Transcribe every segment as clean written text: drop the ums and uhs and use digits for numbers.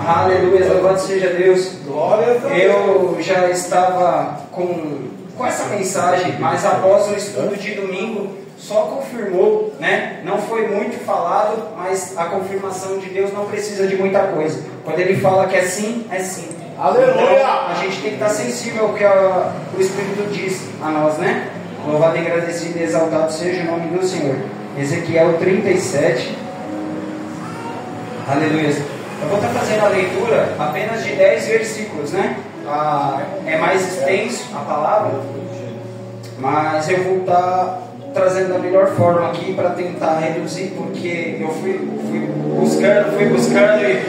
Aleluia, louvado seja Deus. Glória a Deus. Eu já estava com essa mensagem, mas após o estudo de domingo, só confirmou, né? Não foi muito falado, mas a confirmação de Deus não precisa de muita coisa. Quando Ele fala que é sim, é sim. Aleluia! Então, a gente tem que estar sensível ao que o Espírito diz a nós, né? Louvado e agradecido e exaltado seja o nome do Senhor. Ezequiel 37. Aleluia. Eu vou estar fazendo a leitura apenas de 10 versículos, né? É mais extenso a palavra, mas eu vou estar trazendo da melhor forma aqui para tentar reduzir, porque eu fui buscando e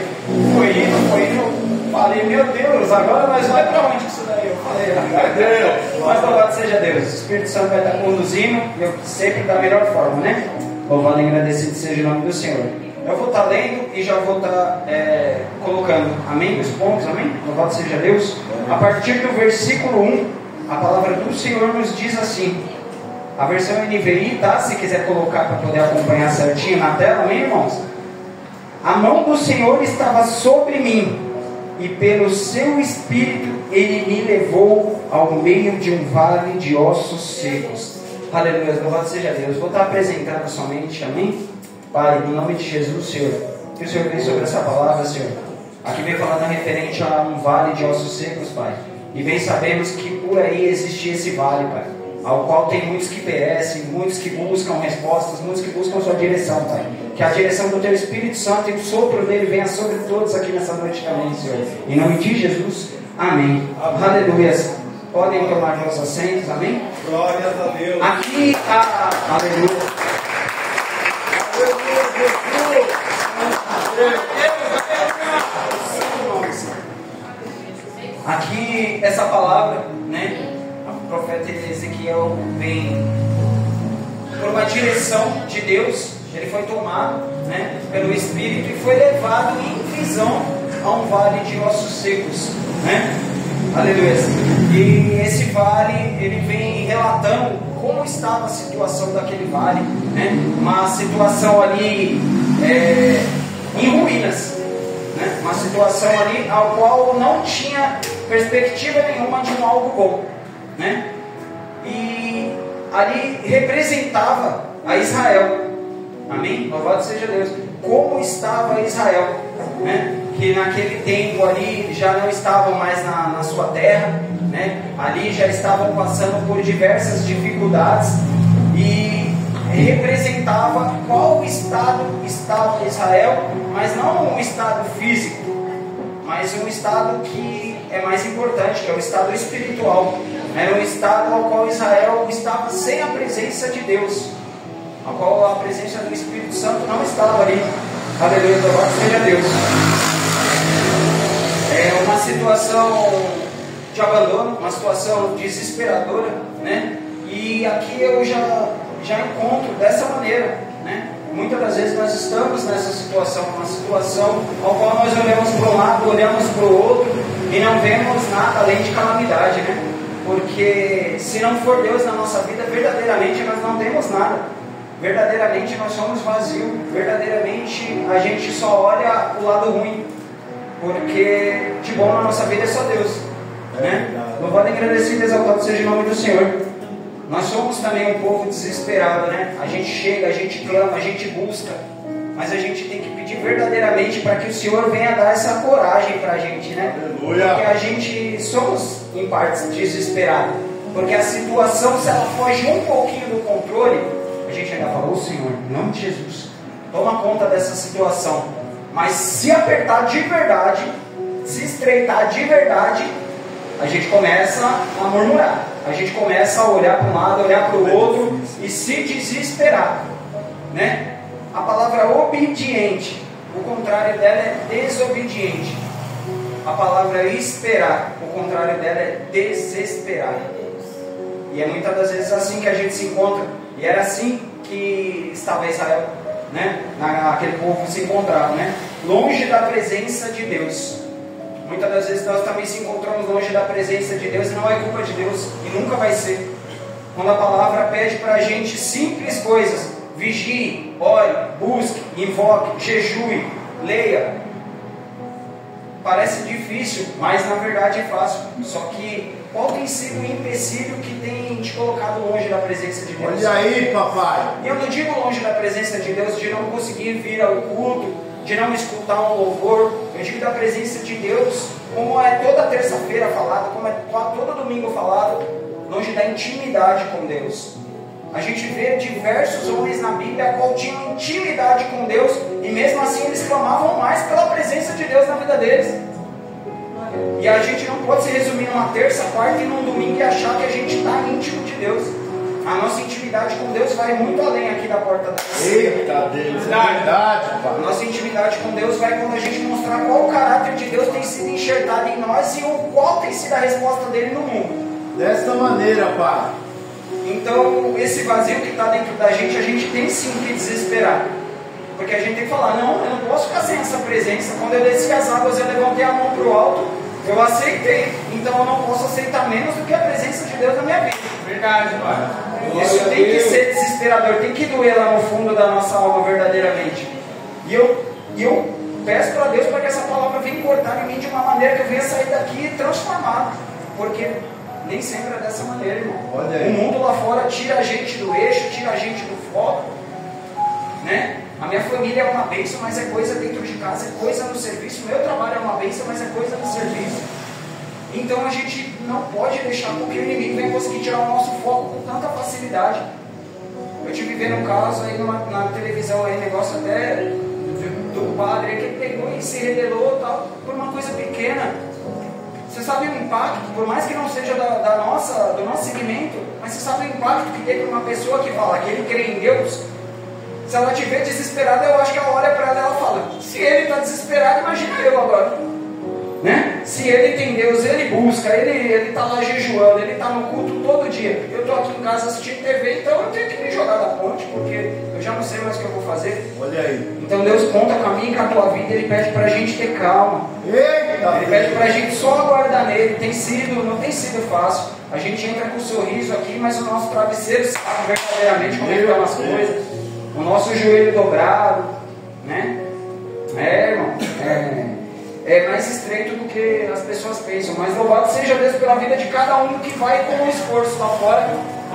foi indo, falei, meu Deus, agora nós vai para onde isso daí? Eu falei, meu Deus, mas louvado seja Deus, o Espírito Santo vai estar conduzindo, eu sempre da melhor forma, né? Louvado e agradecido seja o nome do Senhor. Eu vou estar lendo e já vou estar colocando, amém, os pontos, amém? Louvado seja Deus. A partir do versículo 1, a palavra do Senhor nos diz assim, a versão NVI, tá? Se quiser colocar para poder acompanhar certinho na tela, amém, irmãos? A mão do Senhor estava sobre mim, e pelo seu Espírito Ele me levou ao meio de um vale de ossos secos. Aleluia, louvado seja Deus. Vou estar apresentando somente, amém? Pai, no nome de Jesus, Senhor, que o Senhor venha sobre essa palavra, Senhor. Aqui vem falando referente a um vale de ossos secos, Pai. E bem sabemos que por aí existe esse vale, Pai, ao qual tem muitos que perecem, muitos que buscam respostas, muitos que buscam sua direção, Pai. Que a direção do Teu Espírito Santo e o sopro dele venha sobre todos aqui nessa noite também, Senhor. Em nome de Jesus, amém. Aleluia. Podem tomar os assentos, amém? Glórias a Deus. Aqui, aleluia. Aqui, essa palavra, né? O profeta Ezequiel vem por uma direção de Deus. Ele foi tomado, né, pelo Espírito e foi levado em visão a um vale de ossos secos, né? Aleluia. E esse vale, ele vem relatando como estava a situação daquele vale, né? Uma situação ali em ruínas, né? Uma situação ali ao qual não tinha perspectiva nenhuma de um algo bom, né? E ali representava a Israel, amém? Louvado seja Deus. Como estava Israel, né? Que naquele tempo ali já não estavam mais na sua terra, né? Ali já estavam passando por diversas dificuldades e representava qual estado estava Israel, mas não um estado físico, mas um estado que é mais importante, que é o estado espiritual. Era um estado ao qual Israel estava sem a presença de Deus, ao qual a presença do Espírito Santo não estava ali. Aleluia, louvado seja Deus. É uma situação de abandono, uma situação desesperadora, né? E aqui eu já encontro dessa maneira, né? Muitas das vezes nós estamos nessa situação, uma situação ao qual nós olhamos para um lado, olhamos para o outro e não vemos nada além de calamidade, né? Porque se não for Deus na nossa vida, verdadeiramente nós não temos nada. Verdadeiramente nós somos vazios. Verdadeiramente a gente só olha o lado ruim. Porque de bom na nossa vida é só Deus, né? Louvado e agradecido, exaltado seja o nome do Senhor. Nós somos também um povo desesperado, né? A gente chega, a gente clama, a gente busca, mas a gente tem que pedir verdadeiramente para que o Senhor venha dar essa coragem para a gente, né? Porque a gente somos em partes desesperados, porque a situação, se ela foge um pouquinho do controle, a gente ainda falou, Senhor, em nome de Jesus, toma conta dessa situação. Mas se apertar de verdade, se estreitar de verdade, a gente começa a murmurar, a gente começa a olhar para um lado, olhar para o outro e se desesperar, né? A palavra obediente, o contrário dela é desobediente. A palavra esperar, o contrário dela é desesperar. E é muitas das vezes assim que a gente se encontra. E era assim que estava Israel, né? Aquele povo se encontrava, né? Longe da presença de Deus. Muitas das vezes nós também se encontramos longe da presença de Deus e não é culpa de Deus e nunca vai ser. Quando a palavra pede para a gente simples coisas: vigie, ore, busque, invoque, jejue, leia, parece difícil, mas na verdade é fácil. Só que qual tem sido o empecilho que tem te colocado longe da presença de Deus? Olha aí, papai. E eu não digo longe da presença de Deus, de não conseguir vir ao culto, de não escutar um louvor. Eu digo da presença de Deus, como é toda terça-feira falado, como é todo domingo falado, longe da intimidade com Deus. A gente vê diversos homens na Bíblia qual tinham intimidade com Deus e mesmo assim eles clamavam mais pela presença de Deus na vida deles. E a gente não pode se resumir numa terça, quarta e num domingo e achar que a gente está íntimo de Deus. A nossa intimidade com Deus vai muito além aqui da porta da casa. Eita Deus, é verdade, pai. A nossa intimidade com Deus vai quando a gente mostrar qual o caráter de Deus tem sido enxertado em nós e qual tem sido a resposta dele no mundo. Desta maneira, pai. Então, esse vazio que está dentro da gente, a gente tem sim que desesperar. Porque a gente tem que falar, não, eu não posso ficar sem essa presença. Quando eu desci as águas, eu levantei a mão para o alto, eu aceitei. Então eu não posso aceitar menos do que a presença de Deus na minha vida. Verdade, pai. Isso tem que ser desesperador, tem que doer lá no fundo da nossa alma verdadeiramente. E eu peço para Deus para que essa palavra venha cortar em mim de uma maneira que eu venha sair daqui transformado. Porque nem sempre é dessa maneira, irmão. O mundo lá fora tira a gente do eixo, tira a gente do foco, né? A minha família é uma bênção, mas é coisa dentro de casa, é coisa no serviço. Meu trabalho é uma bênção, mas é coisa no serviço. Então a gente não pode deixar com que o inimigo venha conseguir tirar o nosso foco com tanta facilidade. Eu tive vendo um caso aí na televisão, aí, negócio até do padre que pegou e se rebelou tal, por uma coisa pequena. Você sabe o impacto, por mais que não seja do nosso segmento, mas você sabe o impacto que teve uma pessoa que fala que ele crê em Deus. Se ela te ver desesperada, eu acho que ela olha para ela e ela fala, se ele está desesperado, imagina eu agora, né? Se ele tem Deus, ele busca, ele está lá jejuando, ele está no culto todo dia. Eu estou aqui em casa assistindo TV, então eu tenho que me jogar da ponte, porque eu já não sei mais o que eu vou fazer. Olha aí. Então Deus conta com a minha e com a tua vida, Ele pede para a gente ter calma. Eita, Ele pede para a gente só aguardar nele. Não tem sido fácil. A gente entra com um sorriso aqui, mas o nosso travesseiro sabe verdadeiramente como é que estão as coisas. O nosso joelho dobrado, né? Irmão, é mais estreito do que as pessoas pensam. Mas louvado seja Deus pela vida de cada um que vai com um esforço lá fora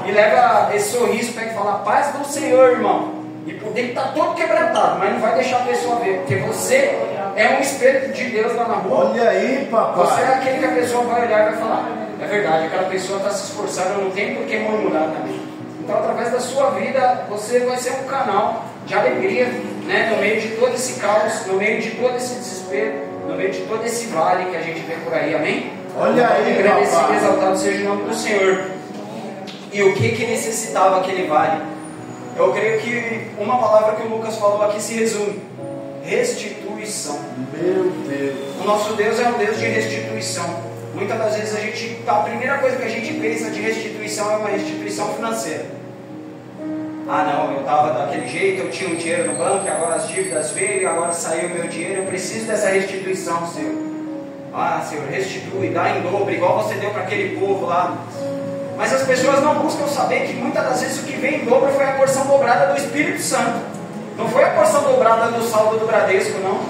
e leva esse sorriso para falar, paz do Senhor, irmão. E poder estar todo quebrantado, mas não vai deixar a pessoa ver, porque você é um espelho de Deus lá na rua. Olha aí, papai. Você é aquele que a pessoa vai olhar e vai falar, é verdade, aquela pessoa está se esforçando, não tem por que murmurar também. Então, através da sua vida, você vai ser um canal de alegria, né? No meio de todo esse caos, no meio de todo esse desespero, no meio de todo esse vale que a gente vê por aí, amém? Olha aí, agradecido e exaltado seja o nome do Senhor. E o que necessitava aquele vale? Eu creio que uma palavra que o Lucas falou aqui se resume: restituição. Meu Deus. O nosso Deus é um Deus de restituição. Muitas das vezes a primeira coisa que a gente pensa de restituição é uma restituição financeira. Ah não, eu estava daquele jeito, eu tinha um dinheiro no banco, agora as dívidas veio, agora saiu o meu dinheiro, eu preciso dessa restituição, Senhor. Ah, Senhor, restitui, dá em dobro, igual você deu para aquele povo lá. Mas as pessoas não buscam saber que muitas das vezes o que vem em dobro foi a porção dobrada do Espírito Santo. Não foi a porção dobrada do saldo do Bradesco, não.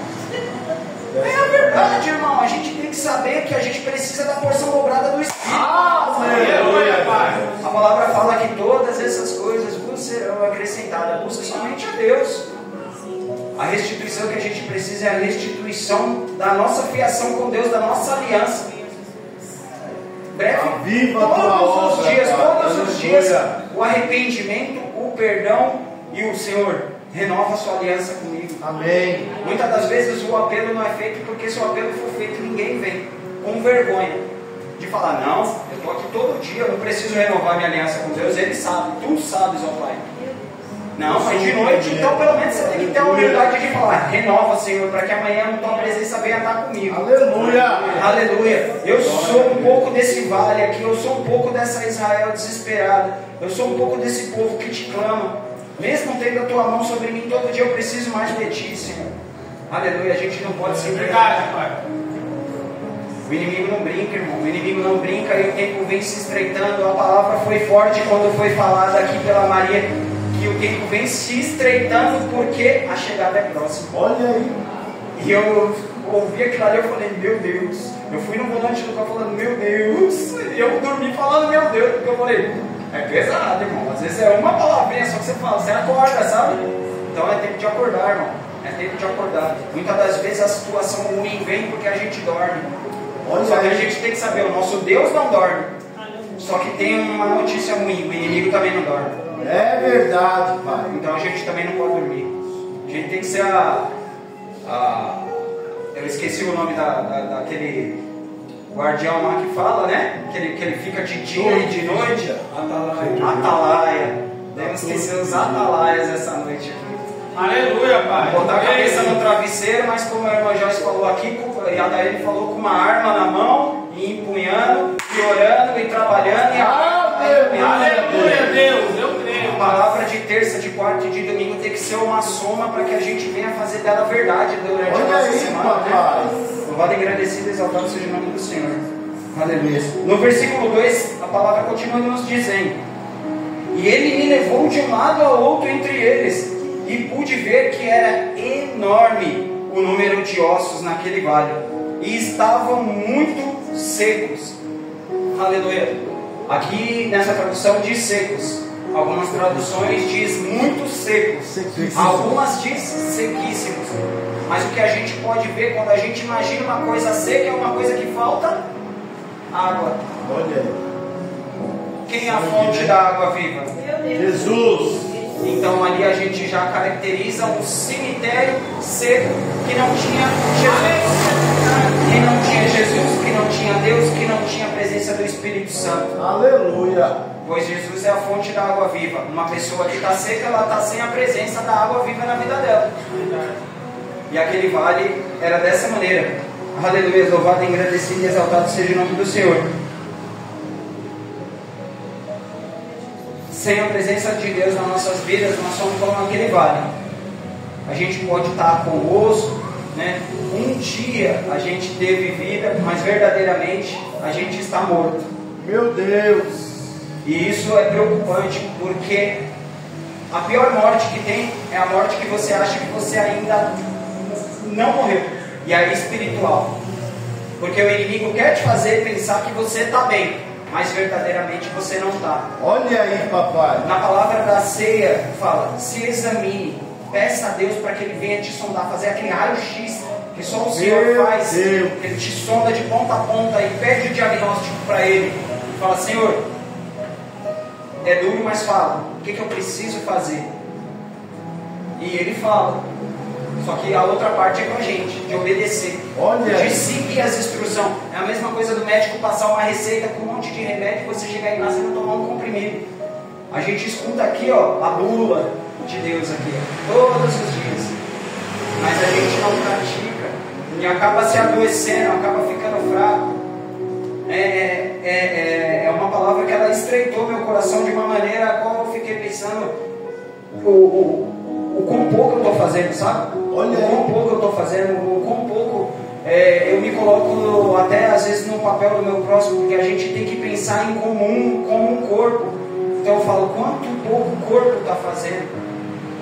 É a verdade, irmão. A gente tem que saber que a gente precisa da porção dobrada do Espírito. Aleluia, Pai. A palavra fala que todas essas coisas vos serão acrescentadas. Busca somente a Deus. A restituição que a gente precisa é a restituição da nossa fiação com Deus, da nossa aliança. Breve, todos os dias, o arrependimento, o perdão e o Senhor renova a sua aliança comigo. Amém. Muitas das vezes o apelo não é feito porque se o apelo for feito, ninguém vem com vergonha de falar, não, eu estou aqui todo dia, eu não preciso renovar minha aliança com Deus, Ele sabe, tu sabes, ó Pai. Não, mas de noite, então pelo menos você tem que ter a humildade de falar, renova, Senhor, para que amanhã a tua presença venha estar comigo. Aleluia. Aleluia. Eu sou um pouco desse vale aqui, eu sou um pouco dessa Israel desesperada, eu sou um pouco desse povo que te clama. Mesmo tendo a tua mão sobre mim, todo dia eu preciso mais de ti, Senhor. Aleluia, a gente não pode ser verdade, Pai. O inimigo não brinca, irmão. O inimigo não brinca e o tempo vem se estreitando. A palavra foi forte quando foi falada aqui pela Maria, que o tempo vem se estreitando porque a chegada é próxima. Olha aí. E eu ouvi aquele aquilo ali, eu falei, meu Deus. Eu fui no volante do carro falando, meu Deus. E eu dormi falando, meu Deus, porque eu falei, é pesado, irmão. Às vezes é uma palavrinha só que você fala, você acorda, sabe? Então é tempo de acordar, irmão. É tempo de acordar. Muitas das vezes a situação ruim vem porque a gente dorme. Só que a gente tem que saber, o nosso Deus não dorme. Só que tem uma notícia ruim, o inimigo também não dorme. É verdade, pai. Então a gente também não pode dormir. A gente tem que ser eu esqueci o nome daquele guardião lá que fala, né? Que ele fica de dia e de noite. Atalaia. Devemos esquecer os atalaias essa noite aqui. Aleluia, Pai. Botar a cabeça no travesseiro, mas como a irmã Joyce falou aqui, e a Daí falou com uma arma na mão, e empunhando, e orando, e trabalhando, e Aleluia, Deus, eu creio. a palavra de terça, de quarta e de domingo tem que ser uma soma para que a gente venha fazer dela verdade durante a nossa semana. Papai. Louvado, agradecido e exaltado seja o nome do Senhor. Aleluia. No versículo 2, a palavra continua nos dizendo: e ele me levou de um lado ao outro entre eles, e pude ver que era enorme o número de ossos naquele vale, e estavam muito secos. Aleluia. Aqui nessa tradução diz secos. Algumas traduções diz muito secos. Algumas diz sequíssimos. Mas o que a gente pode ver quando a gente imagina uma coisa seca é uma coisa que falta água. Olha aí. Quem é a fonte da água viva? Jesus. Então ali a gente já caracteriza um cemitério seco que não tinha Jesus, que não tinha Jesus, que não tinha Deus, que não tinha a presença do Espírito Santo. Aleluia. Pois Jesus é a fonte da água viva. Uma pessoa que está seca, ela está sem a presença da água viva na vida dela. E aquele vale era dessa maneira. Aleluia, louvado, engrandecido e exaltado seja o nome do Senhor. Sem a presença de Deus nas nossas vidas, nós somos como aquele vale. A gente pode estar com osso, né? Um dia a gente teve vida, mas verdadeiramente a gente está morto. Meu Deus. E isso é preocupante, porque a pior morte que tem é a morte que você acha que você ainda não morreu. E aí espiritual. Porque o inimigo quer te fazer pensar que você está bem, mas verdadeiramente você não está. Olha aí, papai. Na palavra da ceia fala: se examine, peça a Deus para que Ele venha te sondar, fazer aquele raio-x que só o Senhor faz. Que Ele te sonda de ponta a ponta e pede o diagnóstico para Ele. Fala: Senhor, é duro, mas fala, o que eu preciso fazer? E Ele fala. Só que a outra parte é com a gente, de obedecer, de seguir as instruções. É a mesma coisa do médico passar uma receita com um monte de remédio e você chegar em casa e não tomar um comprimido. A gente escuta aqui, ó, a bula de Deus aqui, todos os dias. Mas a gente não pratica e acaba se adoecendo, acaba ficando fraco. É uma palavra que ela estreitou meu coração de uma maneira a qual eu fiquei pensando o quão pouco eu estou fazendo, sabe? Olha, o quão pouco eu estou fazendo, o quão pouco eu me coloco até às vezes no papel do meu próximo, porque a gente tem que pensar em comum, como um corpo. Então eu falo, quanto pouco o corpo está fazendo.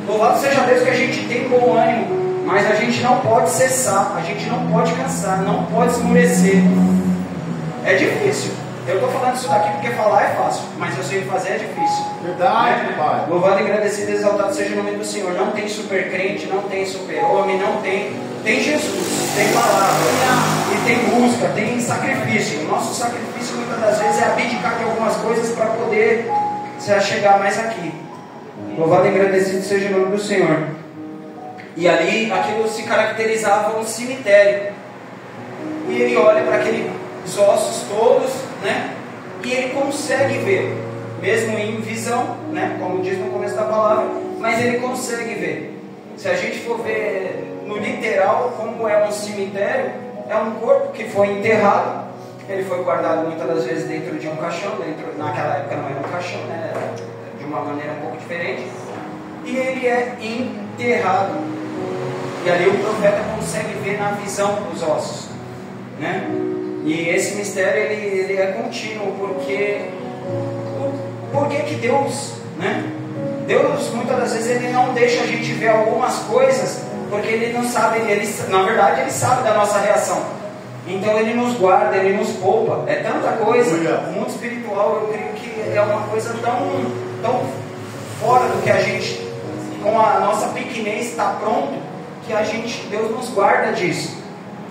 Louvado seja Deus que a gente tem bom ânimo, mas a gente não pode cessar, a gente não pode cansar, não pode esmorecer. É difícil. Eu estou falando isso daqui porque falar é fácil, mas eu sei fazer é difícil. Verdade, pai. Louvado, agradecido e exaltado seja o nome do Senhor. Não tem super crente, não tem super homem, não tem. Tem Jesus, tem palavra, e tem busca, tem sacrifício. O nosso sacrifício muitas das vezes é abdicar de algumas coisas para poder se chegar mais aqui. Louvado e agradecido seja o nome do Senhor. E ali aquilo se caracterizava um cemitério. E ele olha para aqueles ossos todos, né? E ele consegue ver, mesmo em visão, né? Como diz no começo da palavra, mas ele consegue ver. Se a gente for ver no literal, como é um cemitério, é um corpo que foi enterrado. Ele foi guardado muitas das vezes dentro de um caixão, naquela época não era um caixão, né? Era de uma maneira um pouco diferente. E ele é enterrado. E ali o profeta consegue ver na visão os ossos, né? E esse mistério ele é contínuo, porque por que Deus, né? Deus muitas das vezes ele não deixa a gente ver algumas coisas porque Ele não sabe, na verdade Ele sabe da nossa reação. Então Ele nos guarda, Ele nos poupa. É tanta coisa. O mundo espiritual, eu creio que é uma coisa tão fora do que a gente, com a nossa pequenez, está pronto, que Deus nos guarda disso.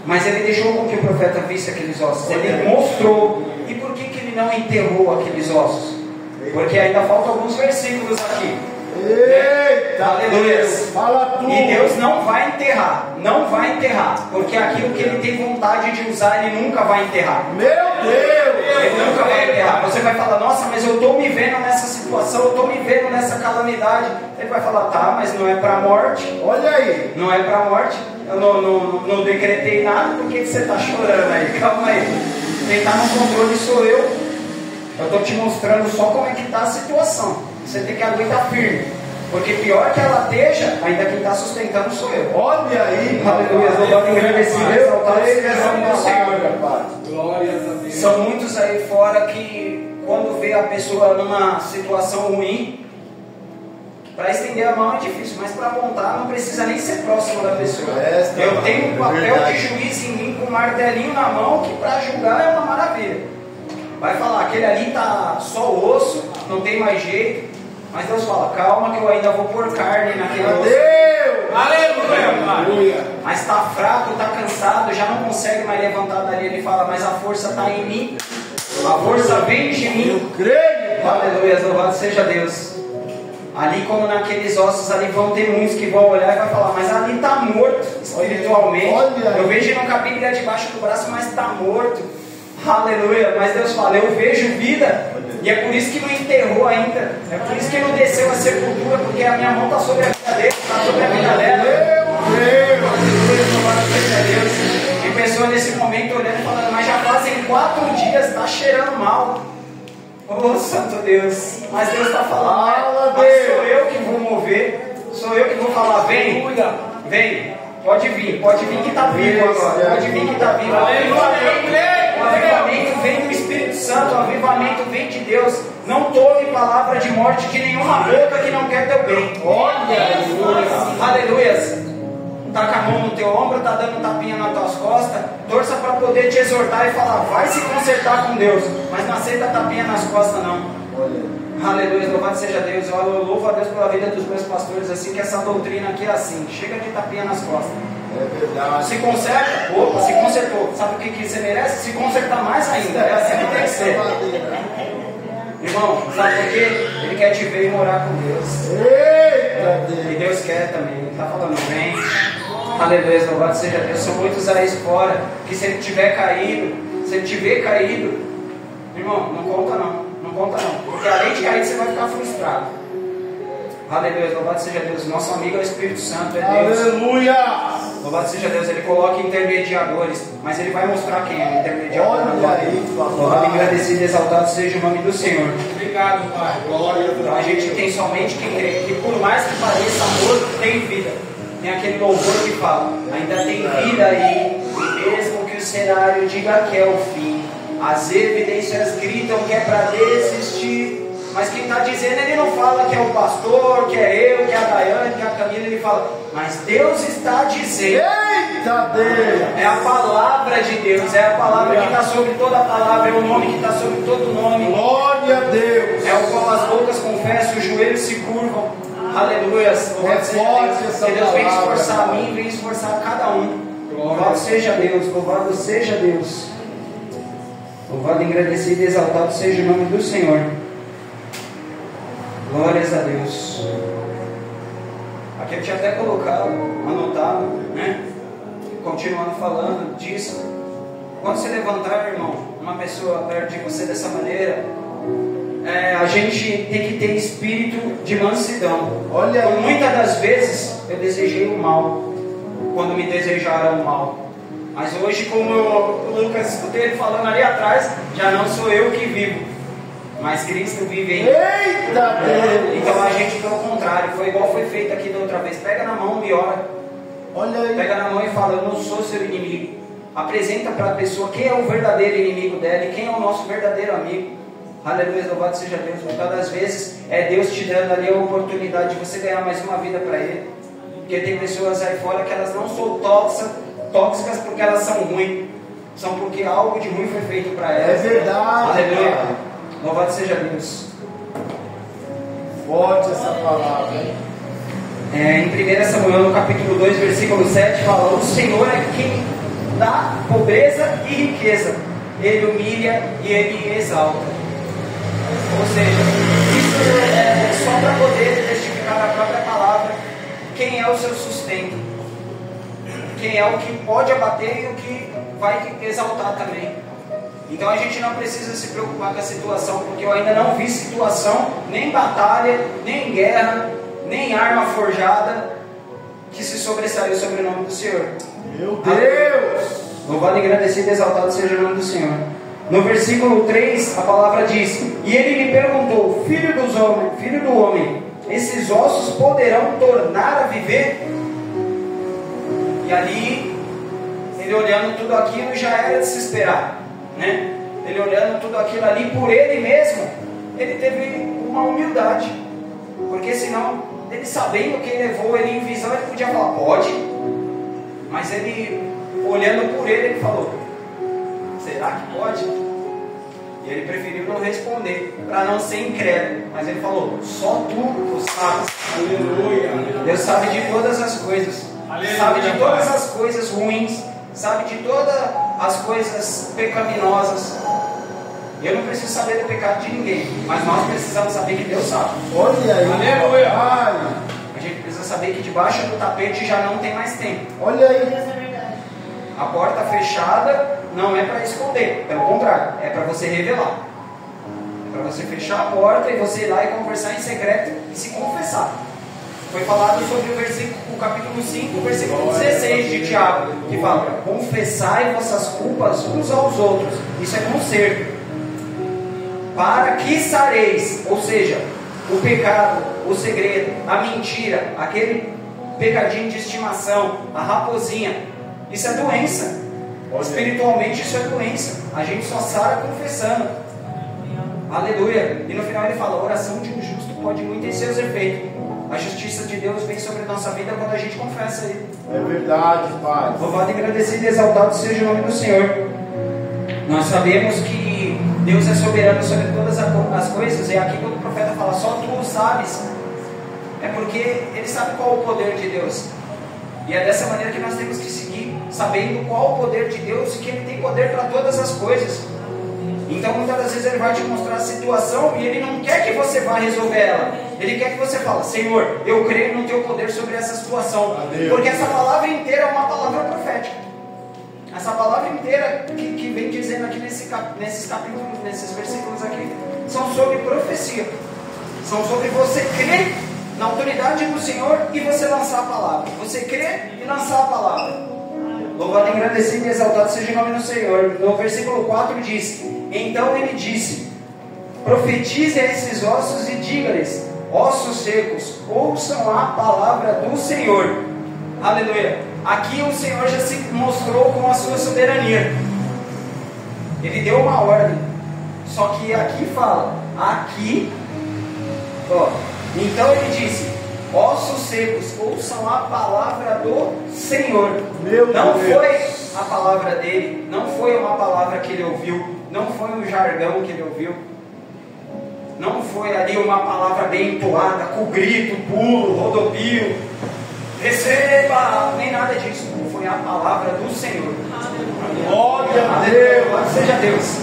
Mas Ele deixou com que o profeta visse aqueles ossos. Ele mostrou. E por que Ele não enterrou aqueles ossos? Porque ainda faltam alguns versículos aqui. Eita, aleluia. Fala tudo. E Deus não vai enterrar, porque aquilo que Ele tem vontade de usar, Ele nunca vai enterrar. Meu Deus! Ele nunca vai enterrar. Você vai falar, nossa, mas eu estou me vendo nessa situação, eu estou me vendo nessa calamidade. Ele vai falar, tá, mas não é para a morte. Olha aí. Não é para a morte. Eu não decretei nada, por que você está chorando aí? Calma aí. Quem está no controle sou eu. Eu estou te mostrando só como é que está a situação. Você tem que aguentar firme. Porque pior que ela esteja, ainda quem está sustentando sou eu. Olha aí. Aleluia. Louvado e agradecido. Exaltado seja o nome do Senhor. Glórias a Deus. São muitos aí fora que, quando vê a pessoa numa situação ruim, para estender a mão é difícil, mas para apontar não precisa nem ser próximo da pessoa. Eu tenho um papel de juiz em mim com um martelinho na mão, que para julgar é uma maravilha. Vai falar, aquele ali está só osso, não tem mais jeito. Mas Deus fala, calma que eu ainda vou pôr carne naquele osso. Deus! Aleluia! Mas está fraco, está cansado, já não consegue mais levantar dali. Ele fala, mas a força está em mim. A força vem de mim. Eu creio. Aleluia, louvado seja Deus. Ali como naqueles ossos ali vão ter muitos que vão olhar e vai falar, mas ali está morto espiritualmente. Eu vejo não com a Bíblia debaixo do braço, mas está morto. Aleluia, mas Deus fala, eu vejo vida. E é por isso que não enterrou ainda. É por isso que não desceu a sepultura, porque a minha mão está sobre a vida dele, está sobre a vida dela. E pessoa nesse momento olhando e falando, mas já fazem 4 dias, está cheirando mal. Oh, santo Deus. Mas Deus está falando, mas sou eu que vou mover. Sou eu que vou falar, vem, vem. Pode vir que está vivo agora. Pode vir que está vivo. O avivamento vem do Espírito Santo, o avivamento vem de Deus. Não tome palavra de morte de nenhuma boca que não quer teu bem. Aleluia. Está com a mão no teu ombro, está dando um tapinha nas tuas costas. Torça para poder te exortar e falar, vai se consertar com Deus. Mas não aceita tapinha nas costas não. Aleluia, louvado seja Deus. Eu louvo a Deus pela vida dos meus pastores, assim que essa doutrina aqui é assim. Chega de tapinha nas costas. É verdade. Se conserta, opa, se consertou. Sabe o que você merece? Se consertar mais ainda. É assim que tem que ser. Irmão, sabe por quê? Ele quer te ver e morar com Deus. Eita Deus. E Deus quer também. Ele está falando, vem. Aleluia, louvado seja Deus. São muitos aí fora que se ele tiver caído, se ele tiver caído, irmão, não conta não. Não conta não. Porque além de cair, você vai ficar frustrado. Aleluia, louvado seja Deus. Nosso amigo é o Espírito Santo, é Deus. Aleluia! Louvado seja Deus, Ele coloca intermediadores, mas Ele vai mostrar quem é o intermediador. Olha aí, louvado, agradecido e exaltado seja o nome do Senhor. Obrigado, Pai. Glória a Deus. A gente tem somente quem crê, que por mais que pareça morto, tem vida. Tem aquele louvor que fala, ainda tem vida aí, e mesmo que o cenário diga que é o fim, as evidências gritam que é para desistir. Mas quem está dizendo, ele não fala que é o pastor, que é eu, que é a Daiane, que é a Camila, ele fala, mas Deus está dizendo. Eita Deus! É a palavra de Deus, é a palavra que está sobre toda a palavra, é o nome que está sobre todo o nome. Glória a Deus! É o qual as bocas confessam, os joelhos se curvam. Aleluia! Que Deus vem esforçar a mim, vem esforçar cada um. Louvado seja Deus, louvado seja Deus. Louvado, agradecido e exaltado seja o nome do Senhor. Glórias a Deus. Aqui eu tinha até colocado, anotado, né? Continuando falando disso. Quando você levantar, irmão, uma pessoa perto de você dessa maneira, a gente tem que ter espírito de mansidão. Olha aí. Muitas das vezes eu desejei o mal, quando me desejaram o mal. Mas hoje, como o Lucas escutei ele falando ali atrás, já não sou eu que vivo, mas Cristo vive em mim. Eita Deus! Então a gente, pelo contrário, foi igual foi feito aqui da outra vez. Pega na mão e ora. Olha aí. Pega na mão e fala, eu não sou seu inimigo. Apresenta para a pessoa quem é o verdadeiro inimigo dela e quem é o nosso verdadeiro amigo. Aleluia, louvado seja Deus. Muitas das vezes é Deus te dando ali a oportunidade de você ganhar mais uma vida para Ele. Porque tem pessoas aí fora que elas não são tóxicas porque elas são ruins, são porque algo de ruim foi feito para elas. É verdade. Aleluia. Pai. Louvado seja Deus. Forte essa palavra, hein? Em 1 Samuel, no capítulo 2, versículo 7, fala: o Senhor é quem dá pobreza e riqueza, Ele humilha e Ele exalta. Ou seja, isso é só para poder testificar a própria palavra, quem é o seu sustento, quem é o que pode abater e o que vai exaltar também. Então a gente não precisa se preocupar com a situação, porque eu ainda não vi situação, nem batalha, nem guerra, nem arma forjada que se sobressaiu sobre o nome do Senhor. Meu Deus! Louvado, agradecido e exaltado seja o nome do Senhor. No versículo 3, a palavra diz: e ele lhe perguntou, filho do homem, esses ossos poderão tornar a viver? E ali, ele olhando tudo aquilo, já era de se esperar, né? Ele olhando tudo aquilo ali por ele mesmo, ele teve uma humildade, porque senão, ele sabendo que ele levou ele em visão, ele podia falar, pode, mas ele, olhando por ele, ele falou, será que pode? E ele preferiu não responder, para não ser incrédulo, mas ele falou, só tu sabes. Aleluia. Deus sabe de todas as coisas, Aleluia, sabe de todas Pai. as coisas ruins, sabe de todas as coisas pecaminosas. Eu não preciso saber do pecado de ninguém, mas nós precisamos saber que Deus sabe. Olha aí, Aleluia. pai. A gente precisa saber que debaixo do tapete já não tem mais tempo. Olha aí. A porta fechada não é para esconder, pelo contrário, é para você revelar. É para você fechar a porta e você ir lá e conversar em secreto e se confessar. Foi falado sobre o capítulo 5, versículo 16 de Tiago, que fala: confessai vossas culpas uns aos outros. Isso é conserto. Para que sareis, ou seja, o pecado, o segredo, a mentira, aquele pecadinho de estimação, a raposinha, isso é doença. Espiritualmente isso é doença. A gente só sara confessando. Aleluia. E no final ele fala: a oração de um justo pode muito em seus efeitos. A justiça de Deus vem sobre a nossa vida quando a gente confessa Ele. É verdade, pai. Louvado, agradecido e exaltado seja o nome do Senhor. Nós sabemos que Deus é soberano sobre todas as coisas. E aqui quando o profeta fala, só tu sabes, é porque ele sabe qual o poder de Deus. E é dessa maneira que nós temos que seguir, sabendo qual o poder de Deus e que Ele tem poder para todas as coisas. Então muitas das vezes Ele vai te mostrar a situação e Ele não quer que você vá resolver ela. Ele quer que você fale: Senhor, eu creio no Teu poder sobre essa situação. Porque essa palavra inteira é uma palavra profética. Essa palavra inteira que vem dizendo aqui nesses capítulos, nesses versículos aqui, são sobre profecia. São sobre você crer na autoridade do Senhor e você lançar a palavra. Você crer e lançar a palavra. Louvado, agradecido e exaltado seja o nome do Senhor. No versículo 4 diz: então ele disse: profetize a esses ossos e diga-lhes: ossos secos, ouçam a palavra do Senhor. Aleluia. Aqui o Senhor já se mostrou com a sua soberania. Ele deu uma ordem. Só que aqui fala, aqui, ó, então ele disse: ossos secos, ouçam a palavra do Senhor. Não foi a palavra dele, não foi uma palavra que ele ouviu, não foi um jargão que ele ouviu, não foi ali uma palavra bem entoada, com grito, pulo, rodopio, receba, nem nada disso. Foi a palavra do Senhor. Glória a Deus, Deus. seja Deus.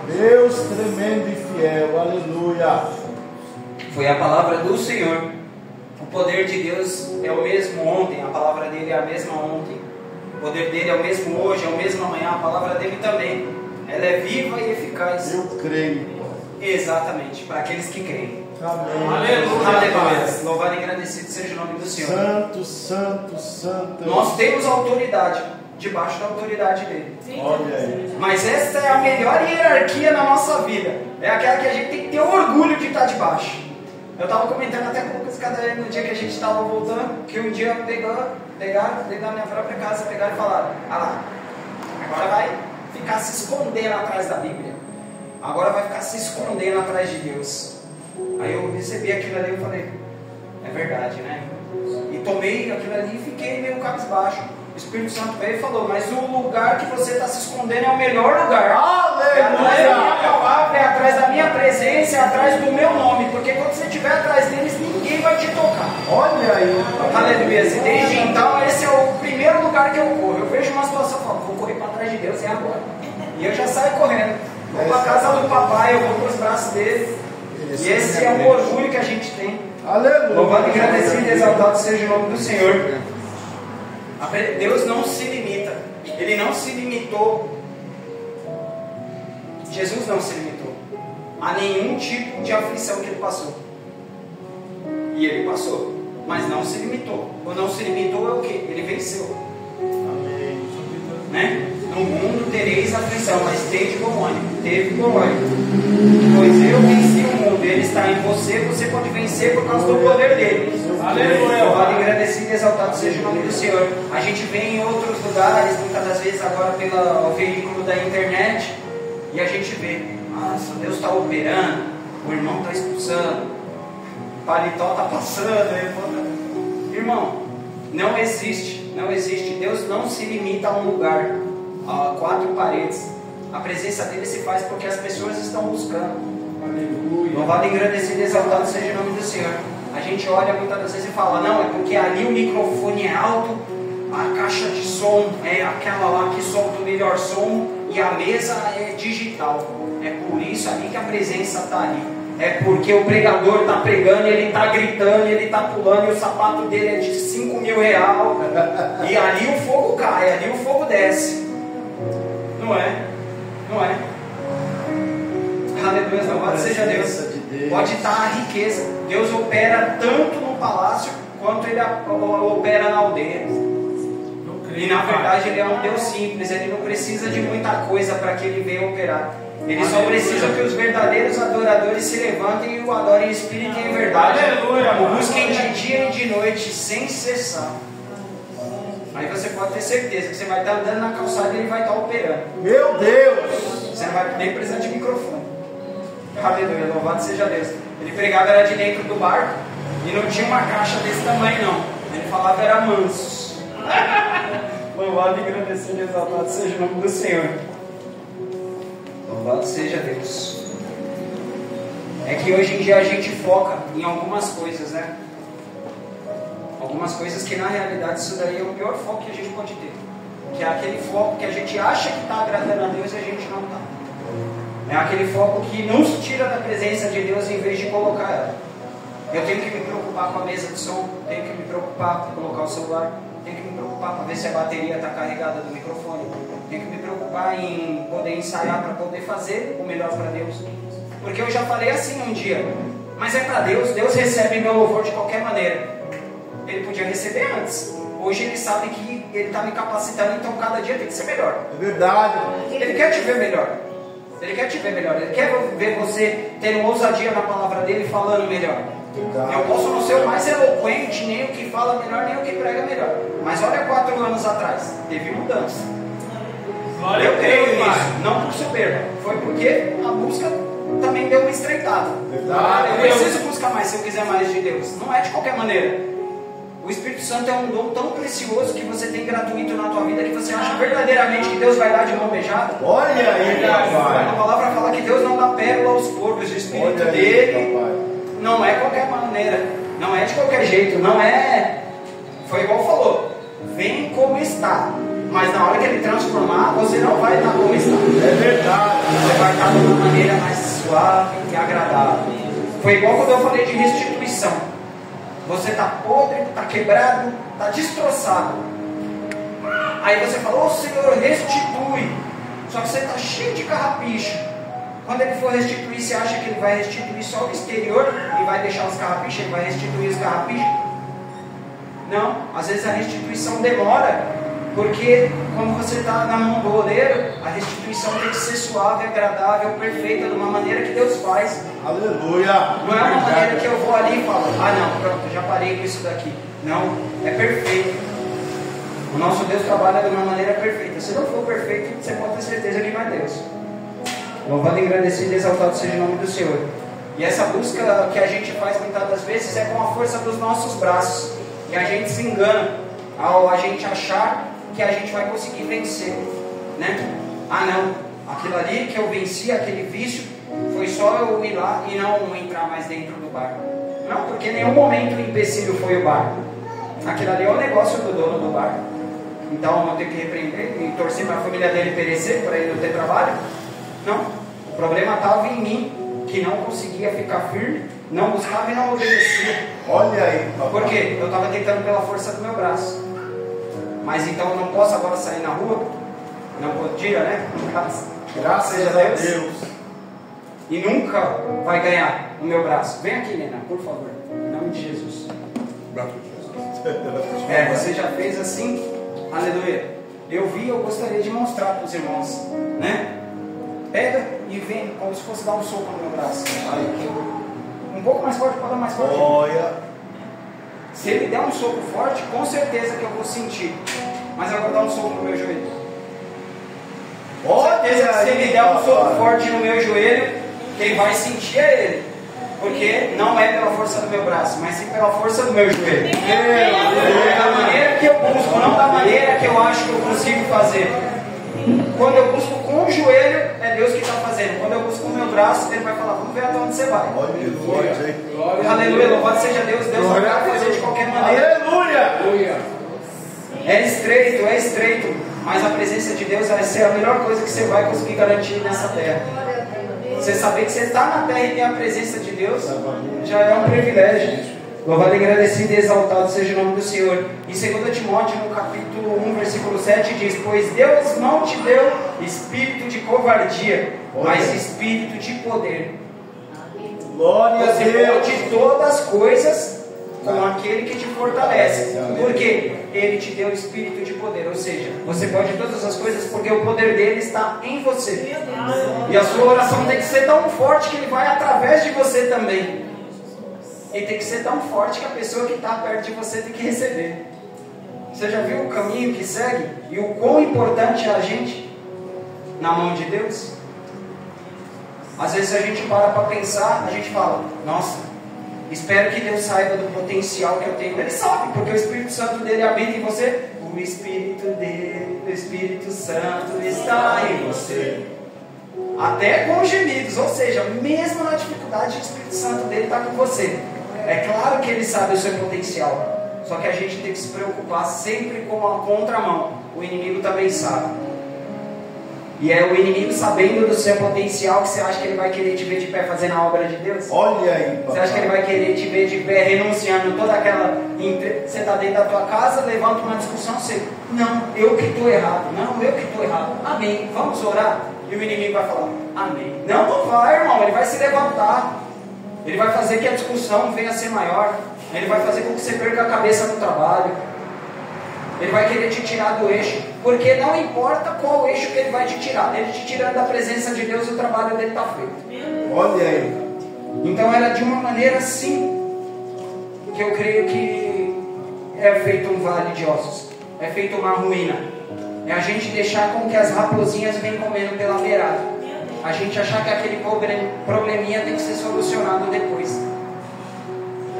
Deus tremendo e fiel. Aleluia. Foi a palavra do Senhor. O poder de Deus é o mesmo ontem, a palavra dele é a mesma ontem. O poder dele é o mesmo hoje, é o mesmo amanhã, a palavra dele também. Ela é viva e eficaz. Eu creio. Exatamente, para aqueles que creem. Amém. Aleluia. Aleluia. Louvado e agradecido seja o nome do Senhor. Santo, santo, santo. Nós temos autoridade, debaixo da autoridade dele. Olha aí. Mas essa é a melhor hierarquia na nossa vida. É aquela que a gente tem que ter orgulho de estar debaixo. Eu estava comentando até com o Lucas Cadaré no dia que a gente estava voltando, que um dia pegaram dentro da minha própria casa, pegaram e falaram: ah lá, agora vai ficar se escondendo atrás da Bíblia. Agora vai ficar se escondendo atrás de Deus. Aí eu recebi aquilo ali e falei, é verdade, né? E tomei aquilo ali e fiquei meio cabisbaixo. O Espírito Santo veio e falou, mas o lugar que você está se escondendo é o melhor lugar. É atrás da minha palavra, é atrás da minha presença, é atrás do meu nome. Porque quando você estiver atrás deles, ninguém vai te tocar. Olha aí. Aleluia. E desde então, esse é o primeiro lugar que eu corro. Eu vejo uma situação e falo, vou correr para trás de Deus, é agora. E eu já saio correndo. Vou para a casa do papai, eu vou para os braços dele. E esse é o orgulho que a gente tem. Aleluia. Louvado, agradecido e exaltado seja o nome do Senhor. Deus não se limita. Ele não se limitou. Jesus não se limitou a nenhum tipo de aflição que ele passou. E ele passou, mas não se limitou. O não se limitou é o que? Ele venceu. Amém. Né? No mundo tereis aflição, mas teve bom ânimo. Teve bom ânimo. Pois eu venci o mundo. Ele está em você. Você pode vencer por causa do poder dele. Aleluia. Louvado, agradecido e exaltado seja o nome do Senhor. A gente vê em outros lugares, muitas das vezes agora pelo veículo da internet, e a gente vê, nossa, Deus está operando, o irmão está expulsando, o paletó está passando. Irmão, não existe. Deus não se limita a um lugar, a 4 paredes. A presença dele se faz porque as pessoas estão buscando. Aleluia. Louvado, agradecido e exaltado seja o nome do Senhor. A gente olha muitas das vezes e fala, não, é porque ali o microfone é alto, a caixa de som é aquela lá que solta o melhor som e a mesa é digital. É por isso ali que a presença está ali. É porque o pregador está pregando, ele está gritando, ele está pulando e o sapato dele é de 5 mil reais. E ali o fogo cai, ali o fogo desce. Não é? Aleluia, louvado seja Deus. Pode estar a riqueza. Deus opera tanto no palácio quanto ele opera na aldeia. E na verdade ele é um Deus simples. Ele não precisa de muita coisa para que ele venha operar. Ele só precisa que os verdadeiros adoradores se levantem e o adorem em espírito e em verdade. O busquem de dia e de noite sem cessar. Aí você pode ter certeza que você vai estar andando na calçada e ele vai estar operando. Meu Deus! Você não vai nem precisar de microfone. Aleluia, louvado seja Deus. Ele pregava era de dentro do barco e não tinha uma caixa desse tamanho não. Ele falava era mansos. Louvado e agradecido e exaltado seja o nome do Senhor. Louvado seja Deus. É que hoje em dia a gente foca em algumas coisas, né? Algumas coisas que na realidade isso daí é o pior foco que a gente pode ter. Que é aquele foco que a gente acha que está agradando a Deus e a gente não está. É aquele foco que nos tira da presença de Deus em vez de colocar ela. Eu tenho que me preocupar com a mesa de som, tenho que me preocupar com colocar o celular, tenho que me preocupar para ver se a bateria está carregada do microfone, tenho que me preocupar em poder ensaiar para poder fazer o melhor para Deus. Porque eu já falei assim um dia, mas é para Deus, Deus recebe meu louvor de qualquer maneira. Ele podia receber antes. Hoje ele sabe que ele está me capacitando, então cada dia tem que ser melhor. É verdade. Ele quer te ver melhor. Ele quer te ver melhor. Ele quer ver você tendo ousadia na palavra dele, falando melhor. Verdade. Eu posso não ser o mais eloquente, nem o que fala melhor, nem o que prega melhor. Mas olha 4 anos atrás, teve mudança. Eu creio nisso, não por soberba. Foi porque a busca também deu uma estreitada. Verdade. Eu preciso buscar mais se eu quiser mais de Deus. Não é de qualquer maneira. O Espírito Santo é um dom tão precioso que você tem gratuito na tua vida que você acha verdadeiramente que Deus vai dar de mão beijada. Olha aí, papai. A palavra fala que Deus não dá pérola aos porcos. O Espírito dele não é qualquer maneira, não é de qualquer jeito, não é. Foi igual falou: vem como está, mas na hora que ele transformar, você não vai estar como está. É verdade. Você vai estar de uma maneira mais suave e agradável. Foi igual quando eu falei de restituição. Você está podre, está quebrado, está destroçado. Aí você fala: ô Senhor, restitui. Só que você está cheio de carrapicho. Quando ele for restituir, você acha que ele vai restituir só o exterior e vai deixar os carrapichos? Ele vai restituir os carrapichos? Não, às vezes a restituição demora, porque quando você está na mão do oleiro, a restituição tem que ser suave, agradável, perfeita, de uma maneira que Deus faz. Aleluia. Não é uma maneira que eu vou ali e falo: ah não, pronto, já parei com isso daqui. Não, é perfeito. O nosso Deus trabalha de uma maneira perfeita. Se não for perfeito, você pode ter certeza que não é Deus. Louvado, agradecido e exaltado seja o nome do Senhor. E essa busca que a gente faz muitas das vezes é com a força dos nossos braços. E a gente se engana ao a gente achar que a gente vai conseguir vencer, né? Ah não, aquilo ali que eu venci, aquele vício, foi só eu ir lá e não entrar mais dentro do barco. Não, porque em nenhum momento o empecilho foi o barco. Aquilo ali é o negócio do dono do barco. Então eu vou ter que repreender e torcer para a família dele perecer, para ele não ter trabalho. Não, o problema estava em mim, que não conseguia ficar firme, não buscava e não obedecia. Olha aí, papai. Por quê? Eu estava tentando pela força do meu braço. Mas então eu não posso agora sair na rua? Não podia, né? Graças a Deus. E nunca vai ganhar o meu braço. Vem aqui, Nena, por favor. Em nome de Jesus. Você já fez assim? Aleluia. Eu vi, eu gostaria de mostrar para os irmãos, né? Pega e vem como se fosse dar um soco no meu braço. Um pouco mais forte, pode dar mais forte. Olha. Se ele der um soco forte, com certeza que eu vou sentir. Mas eu vou dar um soco no meu joelho. Com certeza que se ele der um soco forte no meu joelho, quem vai sentir é ele. Porque não é pela força do meu braço, mas sim pela força do meu joelho. Da maneira que eu busco, não da maneira que eu acho que eu consigo fazer. Quando eu busco com o joelho, é Deus que está fazendo. Quando eu busco com o meu braço, Ele vai falar, vamos ver até onde você vai. Aleluia, louvado seja Deus. Deus não vai fazer de qualquer maneira. Aleluia. É estreito, mas a presença de Deus vai ser a melhor coisa que você vai conseguir garantir nessa terra. Você saber que você está na terra e tem a presença de Deus, já é um privilégio. Louvado, agradecido e exaltado seja o nome do Senhor. Em 2 Timóteo, no capítulo 1, versículo 7, diz: pois Deus não te deu espírito de covardia, mas espírito de poder. Glória a Você Deus. pode todas as coisas com aquele que te fortalece. Por quê? Ele te deu espírito de poder. Ou seja, você pode todas as coisas porque o poder dele está em você. E a sua oração tem que ser tão forte que ele vai através de você também. E tem que ser tão forte que a pessoa que está perto de você tem que receber. Você já viu o caminho que segue? E o quão importante é a gente na mão de Deus? Às vezes a gente para pensar, a gente fala, nossa, espero que Deus saiba do potencial que eu tenho. Ele sabe, porque o Espírito Santo dele habita em você. O Espírito dele, o Espírito Santo está em você. Até com gemidos, ou seja, mesmo na dificuldade, o Espírito Santo dele está com você. É claro que ele sabe o seu potencial, só que a gente tem que se preocupar sempre com a contramão. O inimigo também sabe. E é o inimigo sabendo do seu potencial que você acha que ele vai querer te ver de pé fazendo a obra de Deus? Olha aí, papai. Você acha que ele vai querer te ver de pé renunciando toda aquela... Você está dentro da tua casa, levanta uma discussão, você... Não, eu que estou errado. Não, eu que estou errado. Amém. Vamos orar? E o inimigo vai falar, amém. Não, não vai, irmão. Ele vai se levantar. Ele vai fazer que a discussão venha a ser maior. Ele vai fazer com que você perca a cabeça no trabalho. Ele vai querer te tirar do eixo. Porque não importa qual eixo que ele vai te tirar. Ele te tirando da presença de Deus, o trabalho dele está feito. Olha aí. Então era de uma maneira assim que eu creio que é feito um vale de ossos. É feito uma ruína. É a gente deixar com que as raposinhas venham comendo pela beirada. A gente achar que aquele probleminha tem que ser solucionado depois.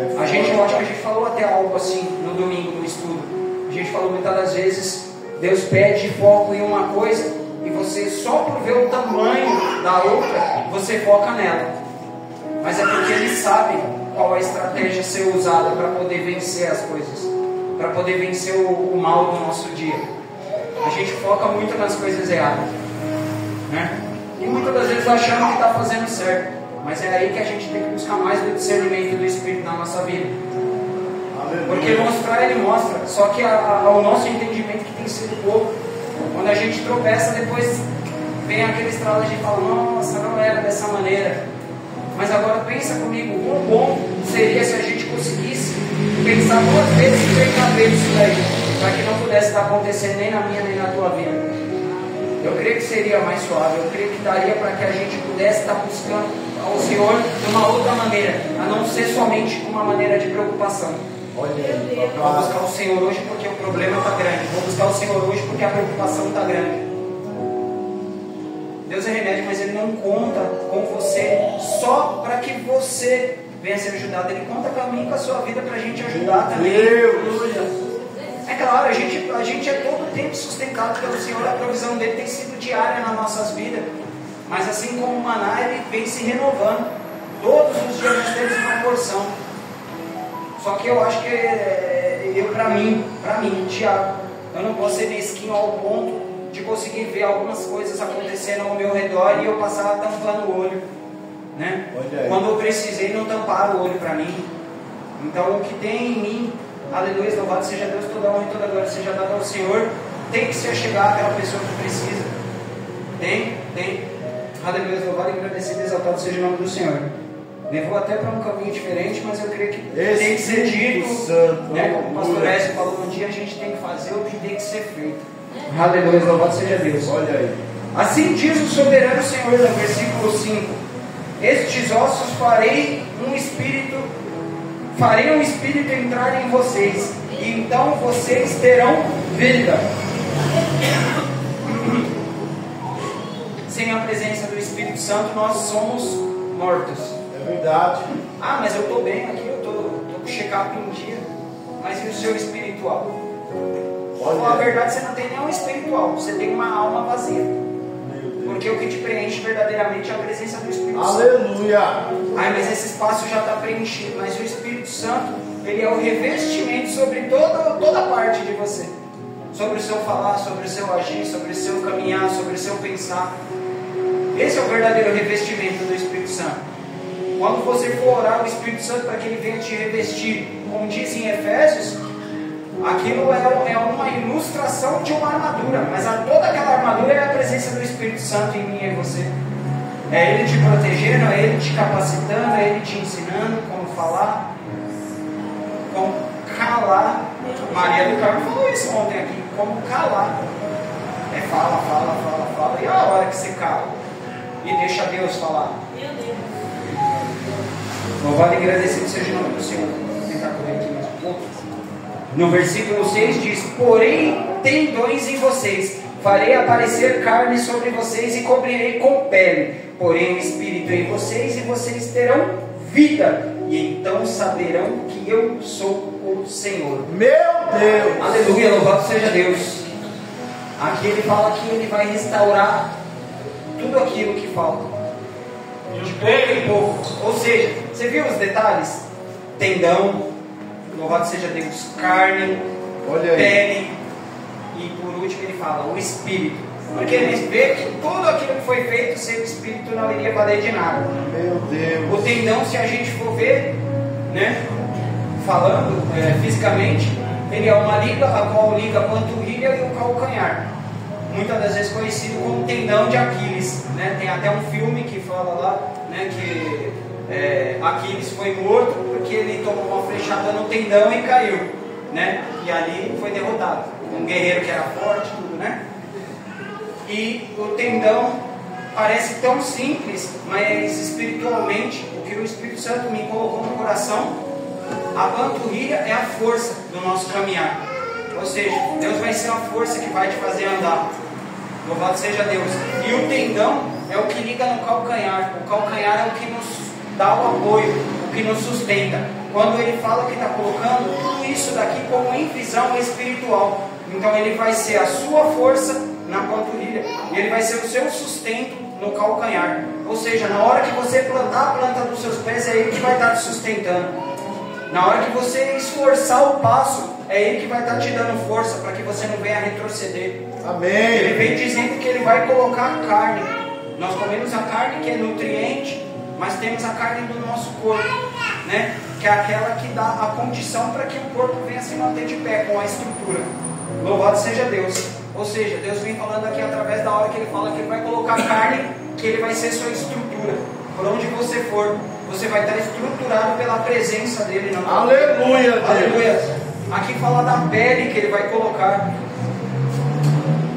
Eu acho que a gente falou até algo assim no domingo no estudo. A gente falou muitas das vezes, Deus pede foco em uma coisa e você só por ver o tamanho da outra, você foca nela. Mas é porque Ele sabe qual a estratégia a ser usada para poder vencer as coisas, para poder vencer o mal do nosso dia. A gente foca muito nas coisas erradas, né? E muitas das vezes achamos que está fazendo certo. Mas é aí que a gente tem que buscar mais do discernimento do Espírito na nossa vida. Porque mostrar Ele mostra. Só que o nosso entendimento que tem sido pouco. Quando a gente tropeça, depois vem aquele estralo de falar, nossa, não era dessa maneira. Mas agora pensa comigo, quão bom seria se a gente conseguisse pensar 2 vezes, 3 vezes isso daí, para que não pudesse estar acontecendo nem na minha nem na tua vida. Eu creio que seria mais suave, eu creio que daria para que a gente pudesse estar buscando ao Senhor de uma outra maneira, a não ser somente uma maneira de preocupação. Olha aí, Vou buscar o Senhor hoje porque o problema está grande, vou buscar o Senhor hoje porque a preocupação está grande. Deus é remédio, mas Ele não conta com você só para que você venha ser ajudado. Ele conta com a mim, com a sua vida, para a gente ajudar também. É claro, a gente é todo o tempo sustentado pelo Senhor, a provisão dele tem sido diária nas nossas vidas. Mas assim como o maná, ele vem se renovando. Todos os dias nós temos uma porção. Só que eu acho que para mim, Tiago, eu não posso ser mesquinho ao ponto de conseguir ver algumas coisas acontecendo ao meu redor e eu passar tampando o olho, né? Quando eu precisei, não tampar o olho para mim. Então o que tem em mim, aleluia, louvado seja Deus, toda honra e toda glória seja dada ao Senhor, tem que se achegar àquela pessoa que precisa. Tem. Aleluia, louvado e agradecido, exaltado seja o nome do Senhor. Levou até para um caminho diferente, mas eu creio que tem que ser dito, né? Como o pastor Écio falou, um dia a gente tem que fazer o que tem que ser feito. Aleluia, louvado seja Deus. Olha aí. Assim diz o soberano Senhor, no versículo 5: estes ossos farei um espírito entrar em vocês, e então vocês terão vida. Sem a presença do Espírito Santo, nós somos mortos. É verdade. Ah, mas eu estou bem aqui, eu estou com o check-up em dia. Mas e o seu espiritual? A verdade, você não tem nenhum espiritual, você tem uma alma vazia. Porque o que te preenche verdadeiramente é a presença do Espírito Santo. Aleluia! Ai, mas esse espaço já está preenchido. Mas o Espírito Santo, ele é o revestimento sobre toda parte de você. Sobre o seu falar, sobre o seu agir, sobre o seu caminhar, sobre o seu pensar. Esse é o verdadeiro revestimento do Espírito Santo. Quando você for orar o Espírito Santo para que ele venha te revestir, como diz em Efésios, aquilo é uma ilustração de uma armadura, mas toda aquela armadura é a presença do Espírito Santo em mim e em você. É Ele te protegendo, é Ele te capacitando, é Ele te ensinando como falar, como calar. Maria do Carmo falou isso ontem aqui, como calar. É fala, e a hora que você cala e deixa Deus falar? Louvado e agradecido seja o nome do Senhor. Vou tentar correr aqui mais um pouco. No versículo 6 diz: porém tendões em vocês, farei aparecer carne sobre vocês e cobrirei com pele, porém o Espírito em vocês, e vocês terão vida, e então saberão que eu sou o Senhor. Meu Deus! Aleluia, louvado seja Deus. Aqui ele fala que ele vai restaurar tudo aquilo que falta, de pouco em pouco. Ou seja, você viu os detalhes? Tendão, louvado seja Deus, carne, pele, e por último ele fala o Espírito, porque ele vê que tudo aquilo que foi feito sem o Espírito não iria valer de nada. Meu Deus! O tendão, se a gente for ver, né, falando fisicamente, ele é uma liga a qual liga a panturrilha e o calcanhar, muitas das vezes conhecido como tendão de Aquiles, né? Tem até um filme que fala lá, né, que Aquiles foi morto porque ele tomou uma flechada no tendão e caiu, né? E ali foi derrotado. Um guerreiro que era forte, tudo, né? E o tendão parece tão simples, mas espiritualmente, o que o Espírito Santo me colocou no coração, a panturrilha é a força do nosso caminhar. Ou seja, Deus vai ser a força que vai te fazer andar. Louvado seja Deus. E o tendão é o que liga no calcanhar. O calcanhar é o que nos dá o apoio, o que nos sustenta. Quando ele fala que está colocando tudo isso daqui como em visão espiritual, então ele vai ser a sua força na panturrilha, e ele vai ser o seu sustento no calcanhar. Ou seja, na hora que você plantar a planta dos seus pés, é ele que vai estar te sustentando. Na hora que você esforçar o passo, é ele que vai estar te dando força para que você não venha retroceder. Amém. Ele vem dizendo que ele vai colocar a carne. Nós comemos a carne que é nutriente, mas temos a carne do nosso corpo, né? Que é aquela que dá a condição para que o corpo venha se manter de pé com a estrutura. Louvado seja Deus. Ou seja, Deus vem falando aqui através da hora que ele fala que ele vai colocar a carne, que ele vai ser sua estrutura. Por onde você for, você vai estar estruturado pela presença dele. Não? Aleluia, Deus. Aleluia. Aqui fala da pele que ele vai colocar.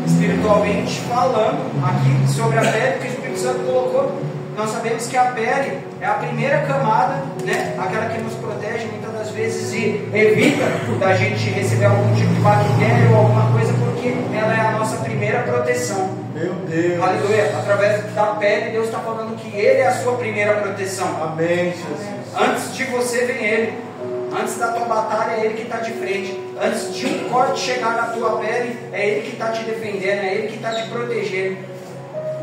Espiritualmente falando, aqui sobre a pele que o Espírito Santo colocou, nós sabemos que a pele é a primeira camada, né? Aquela que nos protege muitas das vezes e evita da gente receber algum tipo de bactéria ou alguma coisa, porque ela é a nossa primeira proteção. Meu Deus. Aleluia. Através da pele, Deus está falando que Ele é a sua primeira proteção. Amém, Jesus. Antes de você vem Ele. Antes da tua batalha é Ele que está de frente. Antes de um corte chegar na tua pele, é Ele que está te defendendo, é Ele que está te protegendo.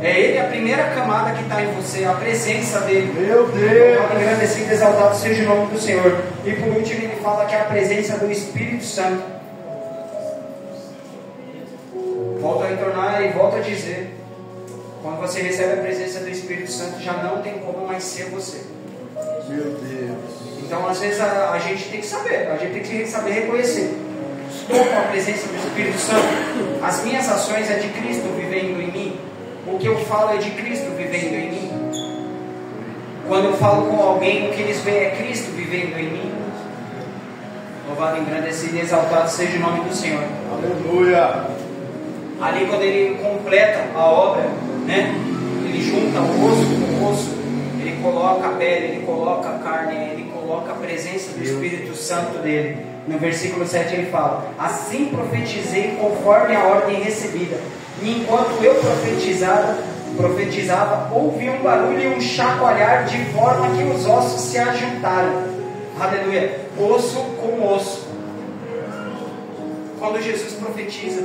É Ele a primeira camada que está em você, a presença dEle. Meu Deus. Agradecido e exaltado seja o nome do Senhor. E por último ele fala que é a presença do Espírito Santo. Volto a retornar e volto a dizer, quando você recebe a presença do Espírito Santo, já não tem como mais ser você. Meu Deus. Então às vezes a gente tem que saber, a gente tem que saber reconhecer. Estou com a presença do Espírito Santo. As minhas ações é de Cristo vivendo em mim. O que eu falo é de Cristo vivendo em mim. Quando eu falo com alguém, o que eles veem é Cristo vivendo em mim. Louvado, engrandecido e exaltado seja o nome do Senhor. Aleluia. Ali quando ele completa a obra, né? Ele junta o osso com o osso. Ele coloca a pele, ele coloca a carne, ele coloca a presença do Espírito Santo dele. No versículo 7 ele fala: assim profetizei conforme a ordem recebida. E enquanto eu profetizava, ouvi um barulho e um chacoalhar, de forma que os ossos se ajuntaram. Aleluia. Osso com osso. Quando Jesus profetiza,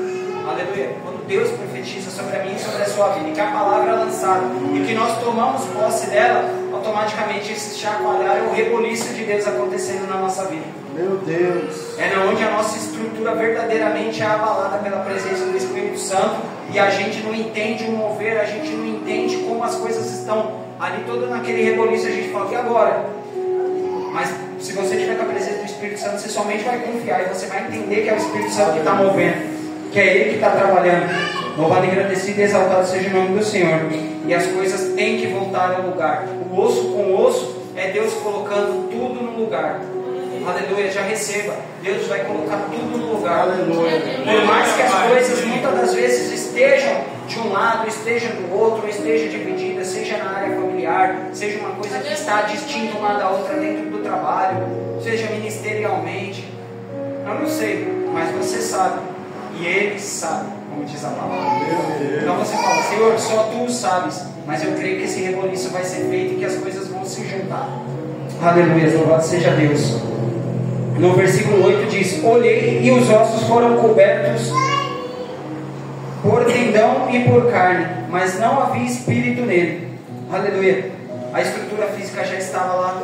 aleluia, quando Deus profetiza sobre a minha e sobre a sua vida, que a palavra é lançada e que nós tomamos posse dela, automaticamente esse chacoalhar é o reboliço de Deus acontecendo na nossa vida. Meu Deus. É onde a nossa estrutura verdadeiramente é abalada pela presença do Espírito Santo e a gente não entende o mover, a gente não entende como as coisas estão ali, todo naquele reboliço. A gente fala: e agora? Mas se você tiver com a presença do Espírito Santo, você somente vai confiar e você vai entender que é o Espírito Santo que está movendo, que é Ele que está trabalhando. Louvado, engrandecido e exaltado seja o nome do Senhor. E as coisas têm que voltar ao lugar. O osso com osso é Deus colocando tudo no lugar. Aleluia, já receba. Deus vai colocar tudo no lugar. Aleluia. Por mais que as coisas muitas das vezes estejam de um lado, estejam do outro, estejam divididas, seja na área familiar, seja uma coisa que está distinta uma da outra dentro do trabalho, seja ministerialmente, eu não sei, mas você sabe, e Ele sabe, como diz a palavra. Então você fala: Senhor, só Tu sabes, mas eu creio que esse reboliço vai ser feito e que as coisas vão se juntar. Aleluia, louvado seja Deus. No versículo 8 diz: olhei e os ossos foram cobertos por tendão e por carne, mas não havia espírito nele. Aleluia. A estrutura física já estava lá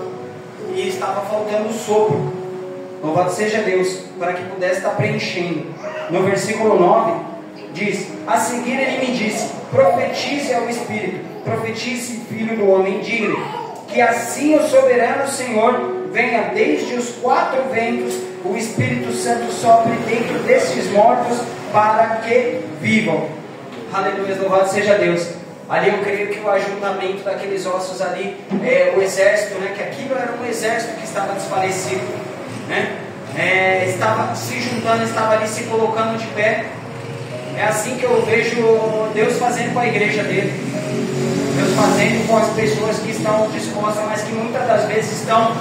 e estava faltando o sopro. Louvado seja Deus, para que pudesse estar preenchendo. No versículo 9 diz: a seguir ele me disse: profetize ao Espírito, profetize, filho do homem, diga-lhe que assim o soberano Senhor venha desde os quatro ventos, o Espírito Santo sopre dentro destes mortos para que vivam. Aleluia, louvado seja Deus. Ali eu creio que o ajuntamento daqueles ossos ali, o exército, né, que aquilo era um exército que estava desfalecido, né, estava se juntando, estava ali se colocando de pé. É assim que eu vejo Deus fazendo com a igreja dele, Deus fazendo com as pessoas que estão dispostas, mas que muitas das vezes estão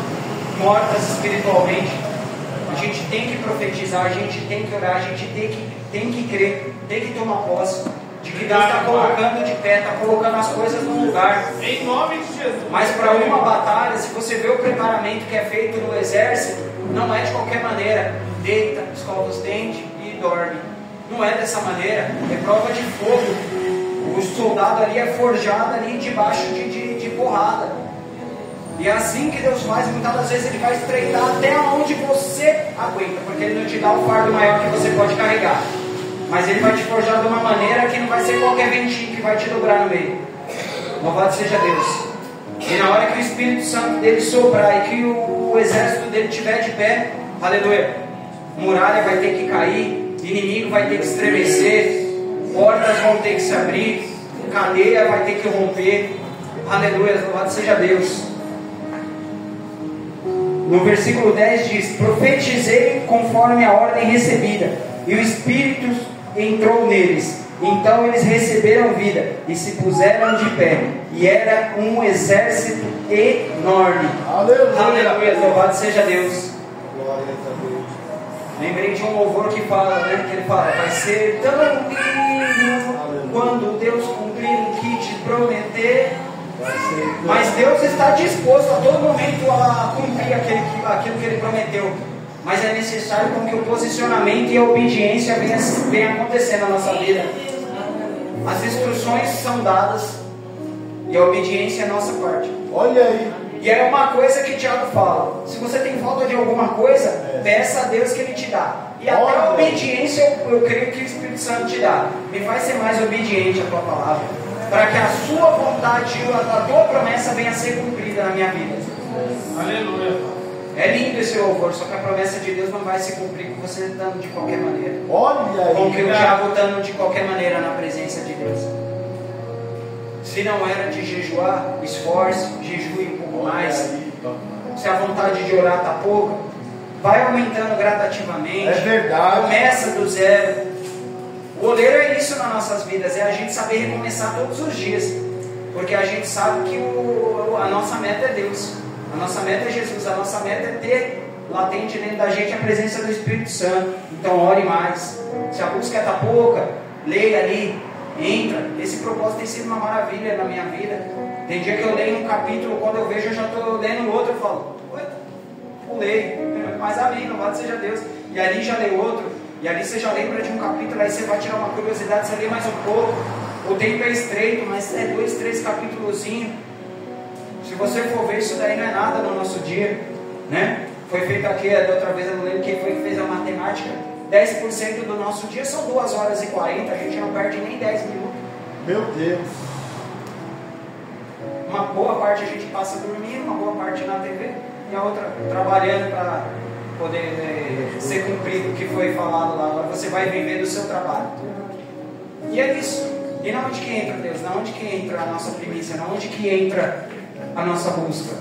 mortas espiritualmente. A gente tem que profetizar, a gente tem que orar, a gente tem que crer, tem que tomar posse de que Deus está colocando de pé, está colocando as coisas no lugar. Em nome de Jesus. Mas para uma batalha, se você vê o preparamento que é feito no exército, não é de qualquer maneira: deita, escova os dentes e dorme. Não é dessa maneira, é prova de fogo. O soldado ali é forjado ali debaixo de porrada. E é assim que Deus faz. Muitas das vezes Ele vai estreitar até onde você aguenta, porque Ele não te dá o fardo maior que você pode carregar, mas Ele vai te forjar de uma maneira que não vai ser qualquer ventinho que vai te dobrar no meio. Louvado seja Deus. E na hora que o Espírito Santo dele soprar e que o exército dele estiver de pé, aleluia, muralha vai ter que cair, inimigo vai ter que estremecer, portas vão ter que se abrir, cadeia vai ter que romper. Aleluia, louvado seja Deus. No versículo 10 diz: profetizei conforme a ordem recebida, e o Espírito entrou neles. Então eles receberam vida e se puseram de pé, e era um exército enorme. Aleluia. Aleluia, louvado seja Deus. Glória a Deus. Lembrei de um louvor que fala, né, que ele fala: vai ser tão lindo quando Deus cumprir o que te prometer. Mas Deus está disposto a todo momento a cumprir aquilo que Ele prometeu. Mas é necessário com que o posicionamento e a obediência venham acontecendo na nossa vida. As instruções são dadas e a obediência é a nossa parte. Olha aí. E é uma coisa que o Tiago fala: se você tem falta de alguma coisa, peça a Deus que Ele te dá. E até a obediência eu creio que o Espírito Santo te dá. Me faz ser mais obediente à tua palavra, para que a sua vontade, a tua promessa venha a ser cumprida na minha vida. Aleluia. É lindo esse louvor, só que a promessa de Deus não vai se cumprir com você estando de qualquer maneira. Olha aí. Com que o diabo estando de qualquer maneira na presença de Deus. Se não era de jejuar, esforce, jejue um pouco mais. Se a vontade de orar está pouca, vai aumentando gradativamente. É verdade. Começa do zero. O oleiro é isso nas nossas vidas, é a gente saber recomeçar todos os dias. Porque a gente sabe que a nossa meta é Deus. A nossa meta é Jesus. A nossa meta é ter latente dentro da gente a presença do Espírito Santo. Então ore mais. Se a busca está pouca, leia ali, entra. Esse propósito tem sido uma maravilha na minha vida. Tem dia que eu leio um capítulo, quando eu vejo eu já estou lendo outro, eu falo, pulei, mas amém, louvado seja Deus. E ali já lê outro, e ali você já lembra de um capítulo, aí você vai tirar uma curiosidade, você lê mais um pouco. O tempo é estreito, mas é 2, 3 capítulozinhos. Se você for ver, isso daí não é nada no nosso dia, né? Foi feito aqui, da outra vez eu não lembro quem foi que fez a matemática. 10% do nosso dia são 2 horas e 40, a gente não perde nem 10 minutos. Meu Deus. Uma boa parte a gente passa dormindo, uma boa parte na TV, e a outra trabalhando para poder ser cumprido o que foi falado lá. Agora você vai viver do seu trabalho. E é isso. E na onde que entra Deus? Na onde que entra a nossa primícia? Na onde que entra a nossa busca?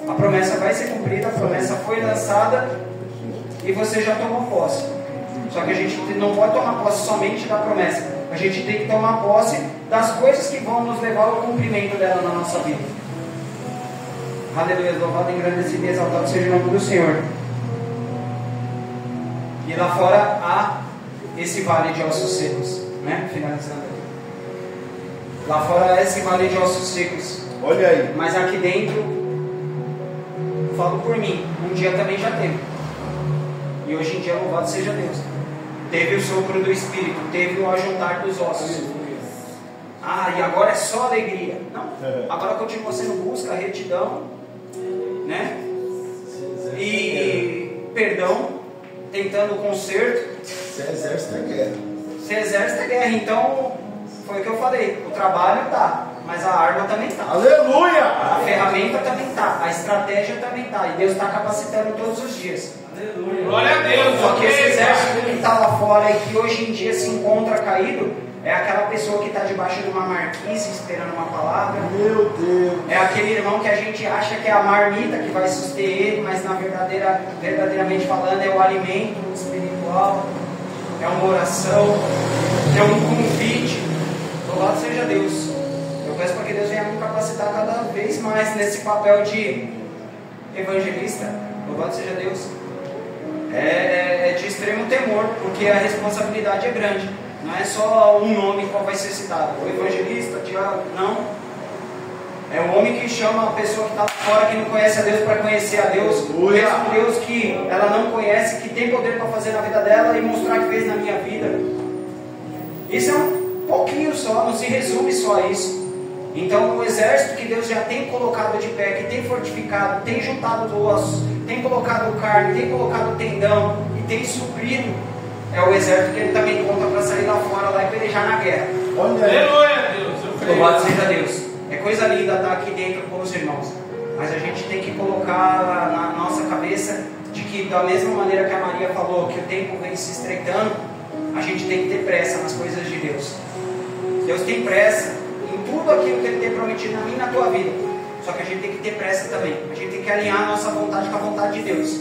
A promessa vai ser cumprida, a promessa foi lançada e você já tomou posse. Só que a gente não pode tomar posse somente da promessa. A gente tem que tomar posse das coisas que vão nos levar ao cumprimento dela na nossa vida. Aleluia, louvado, engrandecido e exaltado seja o nome do Senhor. E lá fora há esse vale de ossos secos, né? Finalizando aqui. Lá fora há esse vale de ossos secos. Olha aí. Mas aqui dentro, falo por mim, um dia também já teve. E hoje em dia, louvado seja Deus. Teve o sopro do Espírito, teve o ajuntar dos ossos. Ah, e agora é só alegria. Não, agora continua sendo busca, retidão, né? E perdão, tentando o conserto. Você exerce a guerra. Você exerce a guerra, então foi o que eu falei. O trabalho tá, mas a arma também tá. Aleluia! A ferramenta também tá, a estratégia também tá. E Deus está capacitando todos os dias. Aleluia. Glória a Deus. Só que esse exército que está lá fora e que hoje em dia se encontra caído, é aquela pessoa que está debaixo de uma marquise esperando uma palavra. Meu Deus. É aquele irmão que a gente acha que é a marmita que vai suster ele, mas verdadeiramente falando é o alimento espiritual, é uma oração, é um convite. Louvado seja Deus. Eu peço para que Deus venha me capacitar cada vez mais nesse papel de evangelista. Louvado seja Deus. É de extremo temor, porque a responsabilidade é grande. Não é só um nome qual vai ser citado. O evangelista, Tiago, não. É o homem que chama a pessoa que está fora, que não conhece a Deus, para conhecer a Deus. O mesmo Deus que ela não conhece, que tem poder para fazer na vida dela e mostrar que fez na minha vida. Isso é um pouquinho só, não se resume só a isso. Então o exército que Deus já tem colocado de pé, que tem fortificado, tem juntado ossos, tem colocado carne, tem colocado tendão e tem suprido, é o exército que ele também conta para sair lá fora, lá e pelejar na guerra. Olha aí. Aleluia, Deus. Louvado seja Deus. É coisa linda estar aqui dentro com os irmãos, mas a gente tem que colocar na nossa cabeça de que, da mesma maneira que a Maria falou, que o tempo vem se estreitando, a gente tem que ter pressa nas coisas de Deus. Deus tem pressa em tudo aquilo que Ele tem prometido na minha e na tua vida. Só que a gente tem que ter pressa também. A gente tem que alinhar a nossa vontade com a vontade de Deus.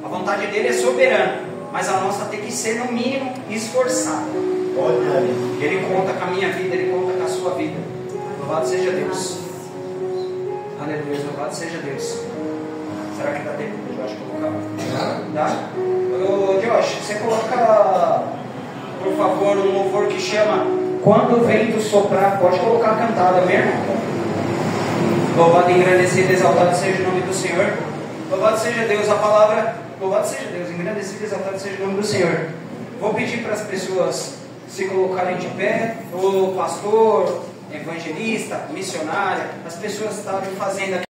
A vontade dele é soberana, mas a nossa tem que ser, no mínimo, esforçada. Olha aí. Ele conta com a minha vida, Ele conta com a sua vida. Louvado seja Deus. Aleluia, louvado seja Deus. Será que dá tempo de Josh colocar? Dá? Ô Josh, você coloca, por favor, um louvor que chama quando o vento soprar, pode colocar cantada mesmo. Louvado, engrandecido, exaltado seja o nome do Senhor. Louvado seja Deus, a palavra. Louvado seja Deus, engrandecido, exaltado seja o nome do Senhor. Vou pedir para as pessoas se colocarem de pé. O pastor, evangelista, missionária, as pessoas estarem fazendo aqui.